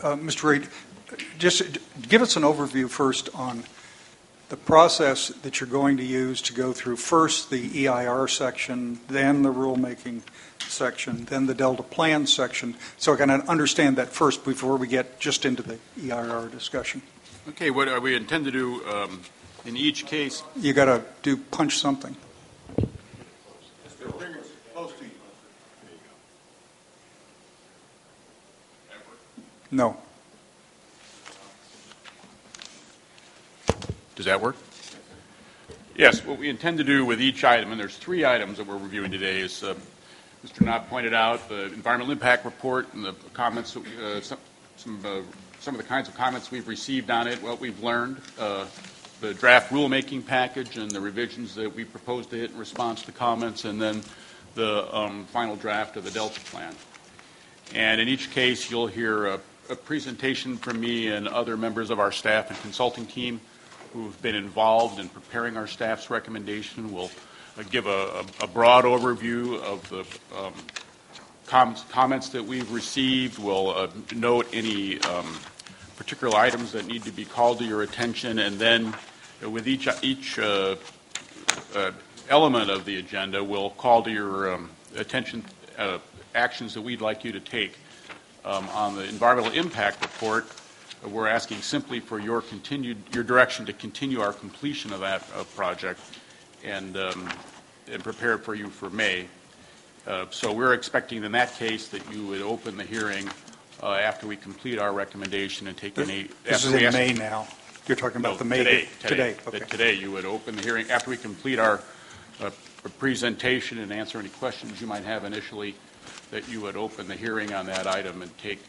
Mr. Reed, just give us an overview first on the process that you're going to use to go through first the EIR section, then the rulemaking section, then the Delta Plan section, so I can understand that first before we get just into the EIR discussion. Okay, what we intend to do in each case... You got to punch something. No. Does that work? Yes, what we intend to do with each item, and there's 3 items that we're reviewing today, is Mr. Knott pointed out the environmental impact report and the comments, some of the kinds of comments we've received on it, what we've learned, the draft rulemaking package and the revisions that we propose to hit in response to comments, and then the final draft of the Delta Plan. And in each case, you'll hear a presentation from me and other members of our staff and consulting team who've been involved in preparing our staff's recommendation. We'll give a broad overview of the comments that we've received. We'll note any particular items that need to be called to your attention, and then with each element of the agenda, we'll call to your attention actions that we'd like you to take. On the environmental impact report, we're asking simply for your direction to continue our completion of that project and prepare for you for May. So we're expecting in that case that you would open the hearing after we complete our recommendation and take any... This is in May now. You're talking about the May... Today. Okay. Today you would open the hearing after we complete our presentation and answer any questions you might have initially, that you would open the hearing on that item and take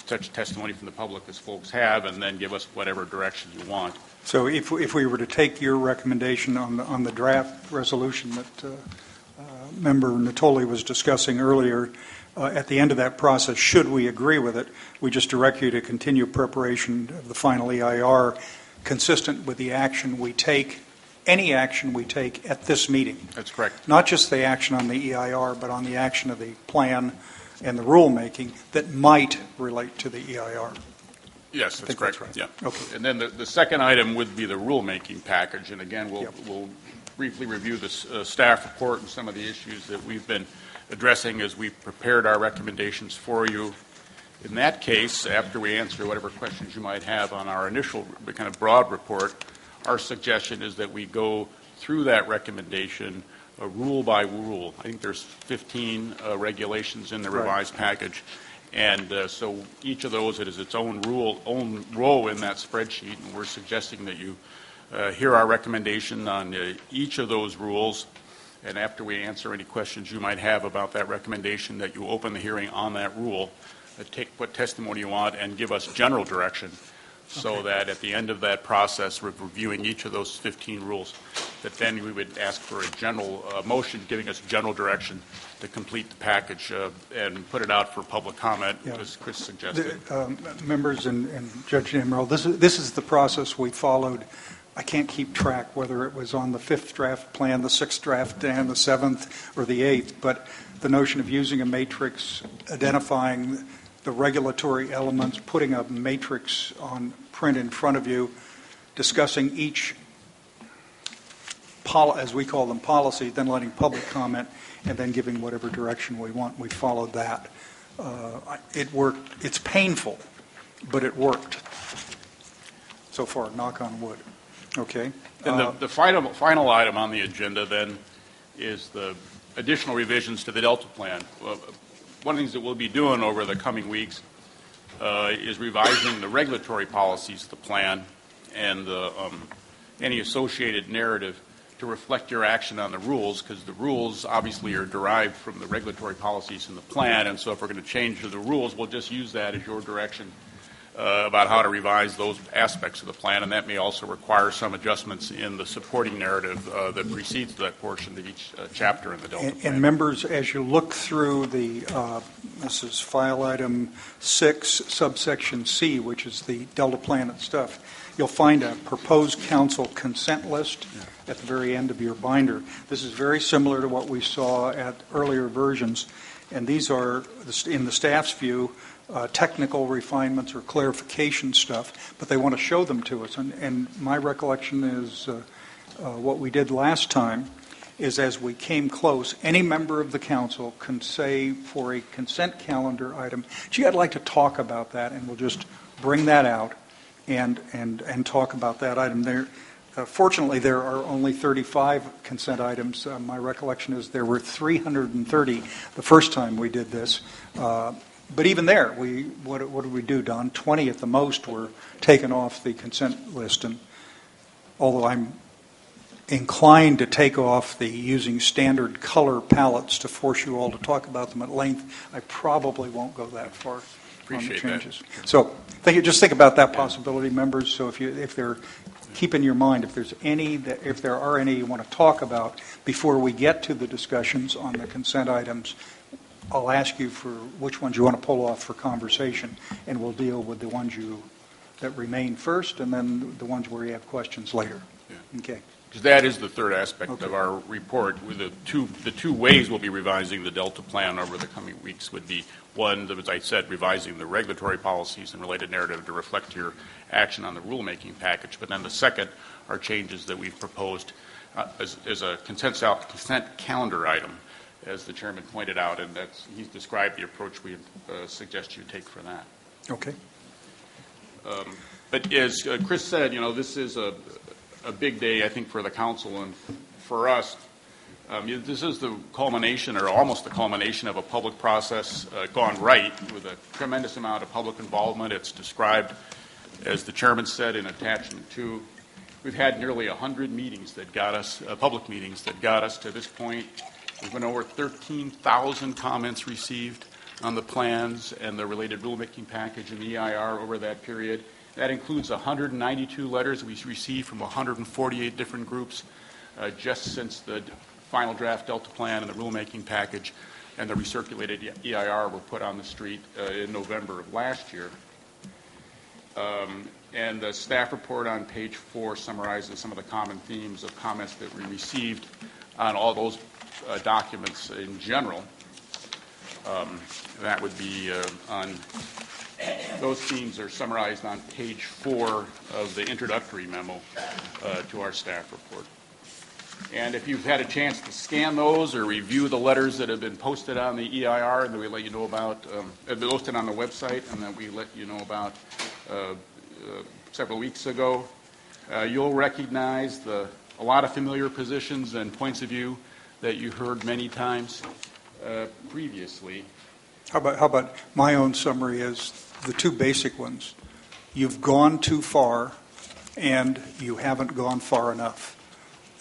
such testimony from the public as folks have, and then give us whatever direction you want. So if we were to take your recommendation on the draft resolution that Member Natoli was discussing earlier, at the end of that process, should we agree with it, we just direct you to continue preparation of the final EIR consistent with the action we take, any action we take at this meeting. That's correct. Not just the action on the EIR, but on the action of the plan and the rulemaking that might relate to the EIR. Yes, that's correct. That's right. Yeah. Okay. And then the second item would be the rulemaking package. And again, we'll briefly review the staff report and some of the issues that we've been addressing as we've prepared our recommendations for you. In that case, after we answer whatever questions you might have on our initial kind of broad report, our suggestion is that we go through that recommendation rule by rule. I think there's 15 regulations in the revised package. And so each of those it is its own row in that spreadsheet, and we're suggesting that you hear our recommendation on each of those rules, and after we answer any questions you might have about that recommendation, that you open the hearing on that rule, take what testimony you want, and give us general direction, so that at the end of that process, reviewing each of those 15 rules, that then we would ask for a general motion giving us general direction to complete the package and put it out for public comment, as Chris suggested. Members and Judge Emerald, this is the process we followed. I can't keep track whether it was on the 5th draft plan, the 6th draft plan, the 7th, or the 8th, but the notion of using a matrix, identifying the regulatory elements, putting a matrix on print in front of you, discussing each, as we call them, policy, then letting public comment, and then giving whatever direction we want. We followed that. It worked. It's painful, but it worked so far, knock on wood. Okay. And the final item on the agenda then is the additional revisions to the Delta Plan. One of the things that we'll be doing over the coming weeks is revising the regulatory policies of the plan and any associated narrative to reflect your action on the rules, because the rules obviously are derived from the regulatory policies in the plan, and so if we're going to change the rules, we'll just use that as your direction about how to revise those aspects of the plan, and that may also require some adjustments in the supporting narrative that precedes that portion of each chapter in the Delta Plan. And members, as you look through this is file item 6, subsection C, which is the Delta Plan and stuff, you'll find a proposed council consent list at the very end of your binder. This is very similar to what we saw at earlier versions, and these are, in the staff's view, technical refinements or clarification stuff, but they want to show them to us. And my recollection is what we did last time is as we came close, any member of the council can say for a consent calendar item, gee, I'd like to talk about that, and we'll just bring that out and talk about that item. Fortunately, there are only 35 consent items. My recollection is there were 330 the first time we did this. But even there, what did we do, Don? 20 at the most were taken off the consent list. And although I'm inclined to take off the using standard color palettes to force you all to talk about them at length, I probably won't go that far on the changes. That. So just think about that possibility, members. So keep in your mind if there are any you want to talk about before we get to the discussions on the consent items. I'll ask you for which ones you want to pull off for conversation, and we'll deal with the ones that remain first, and then the ones where you have questions later. Yeah. Okay. Because that is the third aspect of our report. With the two ways we'll be revising the Delta plan over the coming weeks would be one, as I said, revising the regulatory policies and related narrative to reflect your action on the rulemaking package. But then the second are changes that we've proposed as a consent calendar item, as the chairman pointed out, and he's described the approach we suggest you take for that. Okay. But as Chris said, this is a big day, I think, for the council and for us. This is the culmination, or almost the culmination, of a public process gone right with a tremendous amount of public involvement. It's described, as the chairman said, in attachment 2. We've had nearly 100 meetings that got us, public meetings that got us to this point. There's been over 13,000 comments received on the plans and the related rulemaking package and the EIR over that period. That includes 192 letters we received from 148 different groups just since the final draft Delta plan and the rulemaking package and the recirculated EIR were put on the street in November of last year. And the staff report on page 4 summarizes some of the common themes of comments that we received on all those documents in general. That would be on those themes are summarized on page 4 of the introductory memo to our staff report. And if you've had a chance to scan those or review the letters that have been posted on the EIR and that we let you know about, have been posted on the website and that we let you know about several weeks ago, you'll recognize a lot of familiar positions and points of view that you heard many times previously. How about my own summary is the two basic ones. You've gone too far and you haven't gone far enough.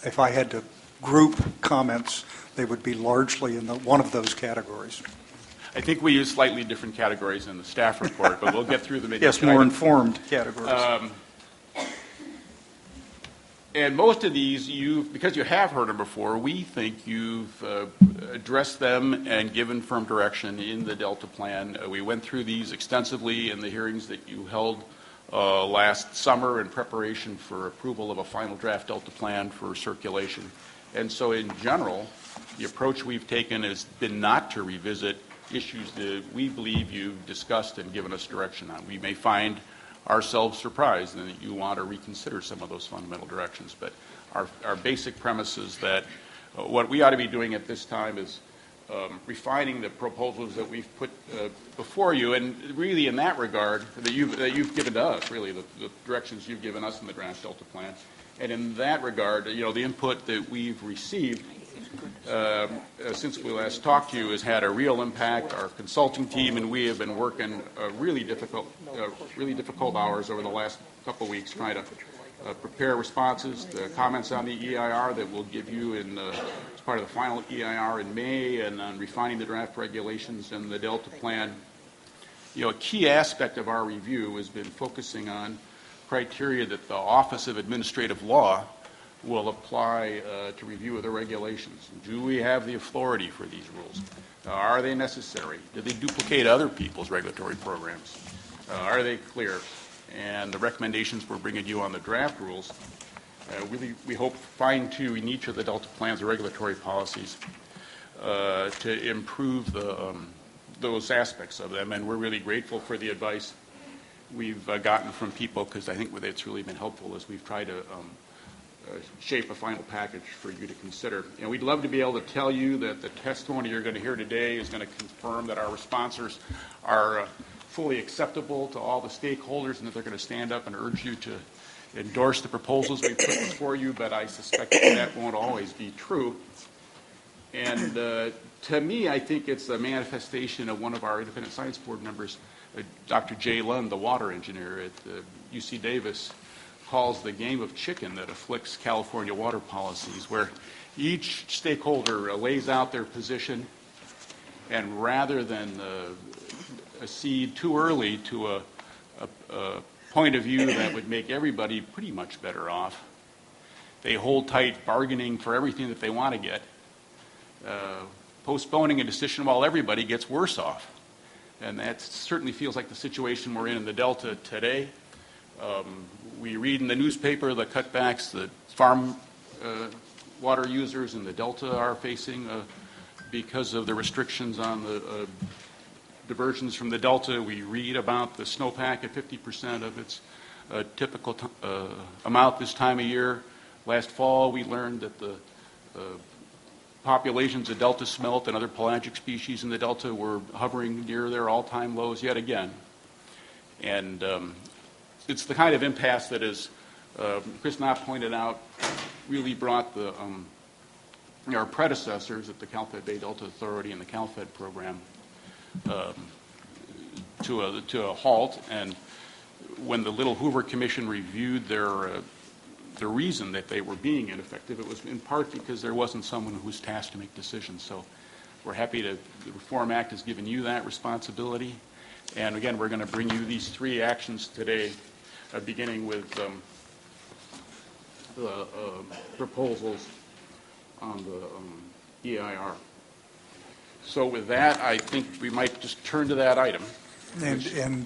If I had to group comments, they would be largely in one of those categories. I think we use slightly different categories in the staff report, but we'll get through them. Yes, more informed categories. And most of these, because you have heard them before, we think you've addressed them and given firm direction in the Delta plan. We went through these extensively in the hearings that you held last summer in preparation for approval of a final draft Delta plan for circulation. And so in general, the approach we've taken has been not to revisit issues that we believe you've discussed and given us direction on. We may find ourselves surprised and that you want to reconsider some of those fundamental directions. But our basic premise is that what we ought to be doing at this time is refining the proposals that we've put before you, and really in that regard that you've given to us, really the directions you've given us in the draft Delta plan. And in that regard, the input that we've received since we last talked to you has had a real impact. Our consulting team and we have been working really difficult hours over the last couple of weeks trying to prepare responses to comments on the EIR that we'll give you as part of the final EIR in May, and on refining the draft regulations and the Delta plan. A key aspect of our review has been focusing on criteria that the Office of Administrative Law will apply to review of the regulations. Do we have the authority for these rules? Are they necessary? Do they duplicate other people's regulatory programs? Are they clear? And the recommendations we're bringing you on the draft rules, we hope fine-tune each of the Delta plans or regulatory policies to improve the those aspects of them, and we're really grateful for the advice we've gotten from people, because I think it's really been helpful as we've tried to shape a final package for you to consider. And we'd love to be able to tell you that the testimony you're going to hear today is going to confirm that our responses are fully acceptable to all the stakeholders, and that they're going to stand up and urge you to endorse the proposals we put before you, but I suspect that won't always be true. And to me, I think it's a manifestation of one of our independent science board members, Dr. Jay Lund, the water engineer at UC Davis, calls the game of chicken that afflicts California water policies, where each stakeholder lays out their position, and rather than accede too early to a point of view that would make everybody pretty much better off, they hold tight, bargaining for everything that they want to get, postponing a decision while everybody gets worse off. And that certainly feels like the situation we're in the Delta today. We read in the newspaper the cutbacks that farm water users in the Delta are facing because of the restrictions on the diversions from the Delta. We read about the snowpack at 50% of its typical amount this time of year. Last fall, we learned that the populations of Delta smelt and other pelagic species in the Delta were hovering near their all-time lows yet again. And it's the kind of impasse that, as Chris Knott pointed out, really brought our predecessors at the Cal-Fed Bay Delta Authority and the Cal-Fed program to a halt. And when the Little Hoover Commission reviewed the reason that they were being ineffective, it was in part because there wasn't someone who was tasked to make decisions. So we're happy the Reform Act has given you that responsibility. And again, we're going to bring you these three actions today, beginning with the proposals on the EIR. So with that, I think we might just turn to that item. And